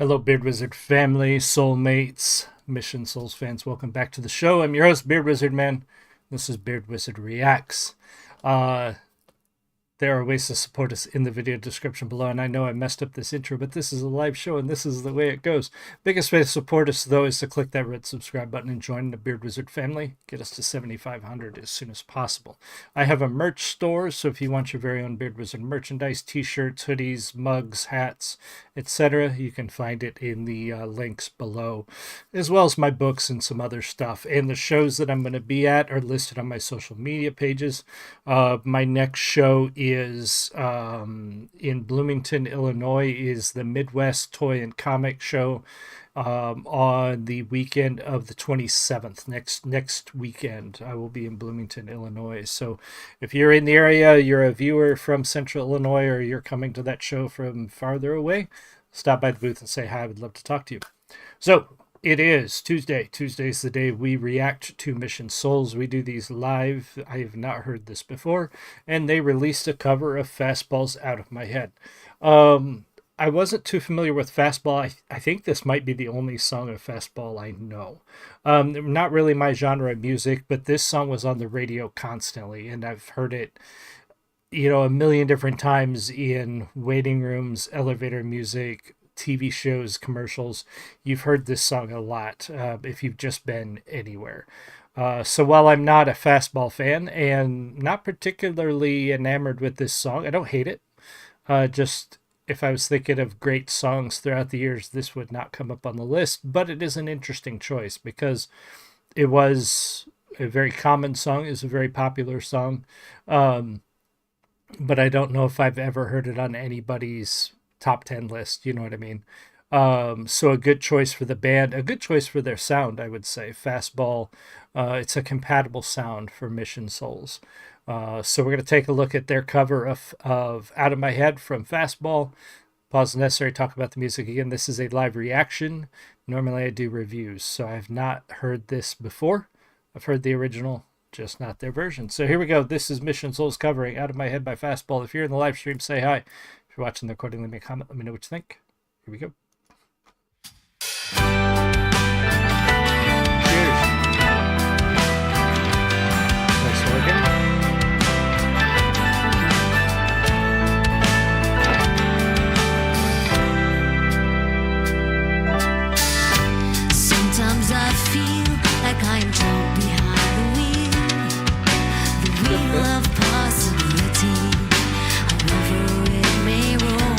Hello, Beard Wizard family, soulmates, Mission Souls fans. Welcome back to the show. I'm your host, Beard Wizard Man. This is Beard Wizard Reacts. There are ways to support us in the video description below, and I know I messed up this intro, but this is a live show, and this is the way it goes. Biggest way to support us, though, is to click that red subscribe button and join the Beard Wizard family. Get us to 7,500 as soon as possible. I have a merch store, so if you want your very own Beard Wizard merchandise, t-shirts, hoodies, mugs, hats, etc., you can find it in the links below, as well as my books and some other stuff. And the shows that I'm going to be at are listed on my social media pages. My next show is in Bloomington, Illinois, is the Midwest Toy and Comic Show on the weekend of the 27th. Next weekend, I will be in Bloomington, Illinois. So if you're in the area, you're a viewer from Central Illinois, or you're coming to that show from farther away, stop by the booth and say hi. I would love to talk to you. So it is Tuesday. Tuesday's the day we react to Mission Souls. We do these live. I have not heard this before. And they released a cover of Fastball's Out of My Head. I wasn't too familiar with Fastball. I think this might be the only song of Fastball I know. Not really my genre of music, but this song was on the radio constantly, and I've heard it, you know, a million different times in waiting rooms, elevator music, TV shows, commercials. You've heard this song a lot if you've just been anywhere. So while I'm not a Fastball fan and not particularly enamored with this song, I don't hate it. Just if I was thinking of great songs throughout the years, this would not come up on the list. But it is an interesting choice because it was a very common song. It's a very popular song. But I don't know if I've ever heard it on anybody's top 10 list, you know what I mean? So a good choice for the band, a good choice for their sound, I would say. Fastball, it's a compatible sound for Mission Souls. So we're going to take a look at their cover of Out of My Head from Fastball. Pause necessary, talk about the music again. This is a live reaction. Normally I do reviews, so I have not heard this before. I've heard the original, just not their version. So here we go. This is Mission Souls covering Out of My Head by Fastball. If you're in the live stream, say hi. If you're watching the recording, leave me a comment. Let me know what you think. Here we go. Cheers. Nice organ. Sometimes I feel like I am trapped behind the wheel of possibility. However it may roll,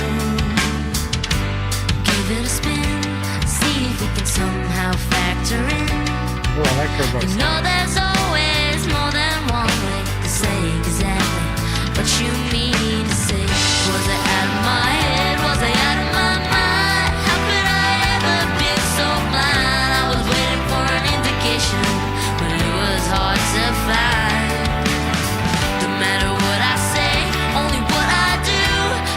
give it a spin, see if we can somehow factor in. Oh, I like her voice. You know there's always more than one way to say exactly what you mean to say. Was I out of my head? Was I out of my mind? How could I ever be so blind? I was waiting for an indication, but it was hard to find. No matter what I say, only what I do.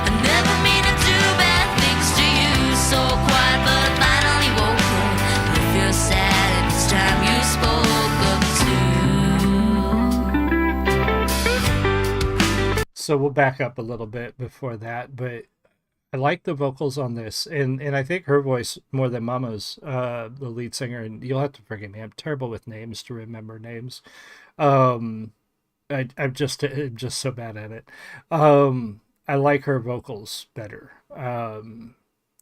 I never mean to do bad things to you. So quiet, but I finally woke up. If you're sad, it's time you spoke up too. So we'll back up a little bit before that, but I like the vocals on this, and I think her voice more than Mama's, the lead singer, and you'll have to forgive me, I'm terrible with names, to remember names. I'm just so bad at it. I like her vocals better.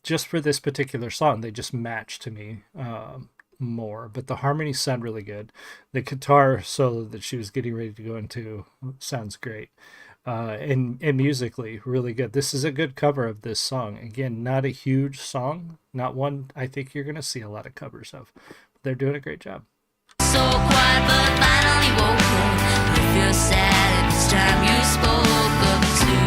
Just for this particular song, they just match to me more, but the harmonies sound really good. The guitar solo that she was getting ready to go into sounds great. And musically really good. This is a good cover of this song. Again, not a huge song, not one I think you're going to see a lot of covers of. They're doing a great job. So quiet, but finally woke up. If you're sad, it's time you spoke up too.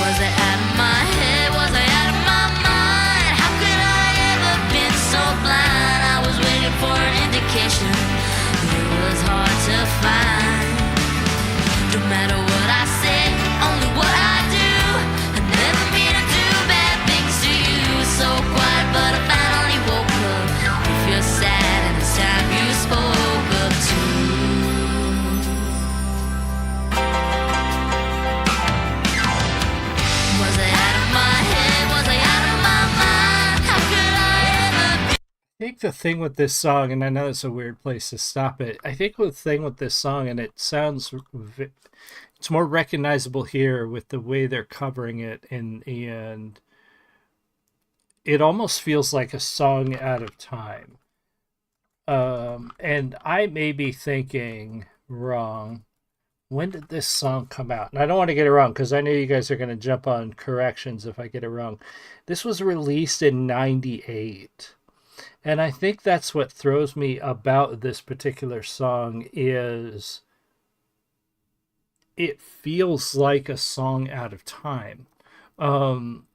Was I out of my head? Was I out of my mind? How could I ever been so blind? I was waiting for an indication. It was hard to find. No matter what I say, think the thing with this song, and I know it's a weird place to stop it. I think the thing with this song, and it sounds, it's more recognizable here with the way they're covering it, and it almost feels like a song out of time. And I may be thinking wrong. When did this song come out? And I don't want to get it wrong because I know you guys are going to jump on corrections if I get it wrong. This was released in 98. And I think that's what throws me about this particular song is it feels like a song out of time.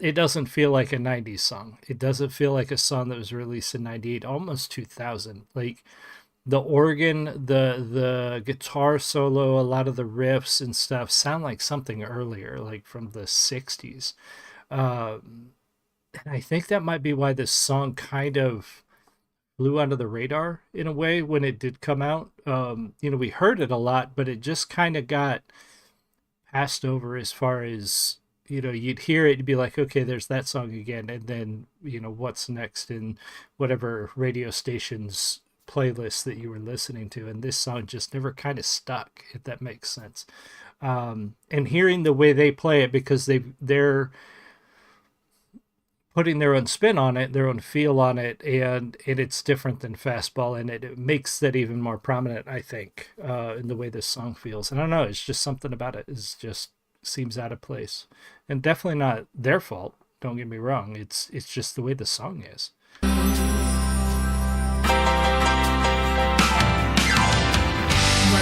It doesn't feel like a 90s song. It doesn't feel like a song that was released in 98, almost 2000. Like the organ, the guitar solo, a lot of the riffs and stuff sound like something earlier, like from the 60s. And I think that might be why this song kind of flew under the radar in a way when it did come out. We heard it a lot, but it just kind of got passed over as far as you'd hear it and be like, okay, there's that song again, and then what's next in whatever radio station's playlist that you were listening to, and this song just never kind of stuck, if that makes sense. And hearing the way they play it, because they're putting their own spin on it, their own feel on it, and it's different than Fastball, and it makes that even more prominent, I think, in the way this song feels. And I don't know, it's just something about it is just seems out of place, and definitely not their fault. Don't get me wrong; it's just the way the song is. Was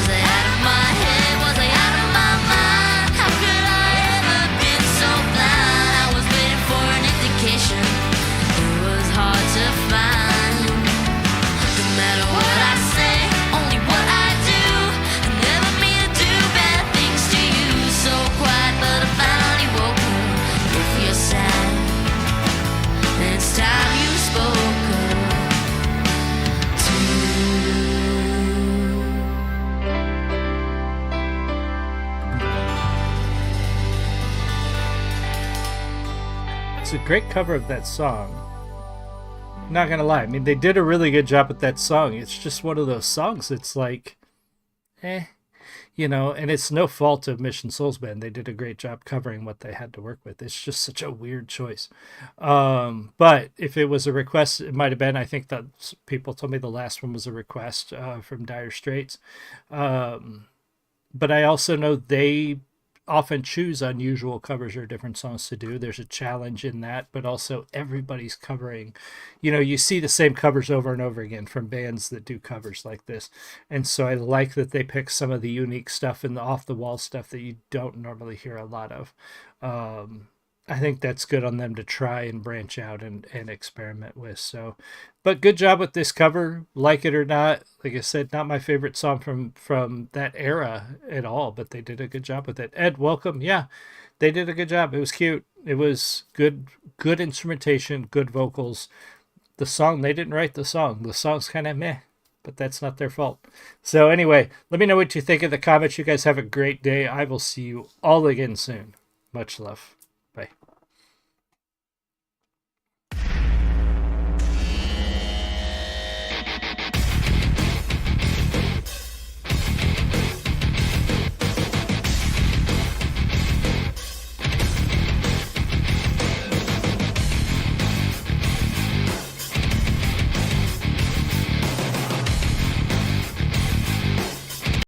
I out of my head? Was I out of my mind? How could I ever been so blind? I was waiting for an indication. It was hard to find. No matter what I say, only what I do. I never mean to do bad things to you. So quiet, but I finally woke up. If you're sad, then it's time you spoke up. It's a great cover of that song. Not gonna lie, I mean, they did a really good job with that song. It's just one of those songs that's like, and it's no fault of Mission Souls Band. They did a great job covering what they had to work with. It's just such a weird choice. But if it was a request, it might have been. I think that people told me the last one was a request from Dire Straits. But I also know they often choose unusual covers or different songs to do. There's a challenge in that, but also everybody's covering. You see the same covers over and over again from bands that do covers like this. And so I like that they pick some of the unique stuff and the off the wall stuff that you don't normally hear a lot of. I think that's good on them to try and branch out and experiment with. So, but good job with this cover. Like it or not, like I said, not my favorite song from that era at all, but they did a good job with it. Ed, welcome. Yeah, they did a good job. It was cute. It was good instrumentation, good vocals. The song, they didn't write the song. The song's kind of meh, but that's not their fault. So anyway, let me know what you think in the comments. You guys have a great day. I will see you all again soon. Much love. Bye.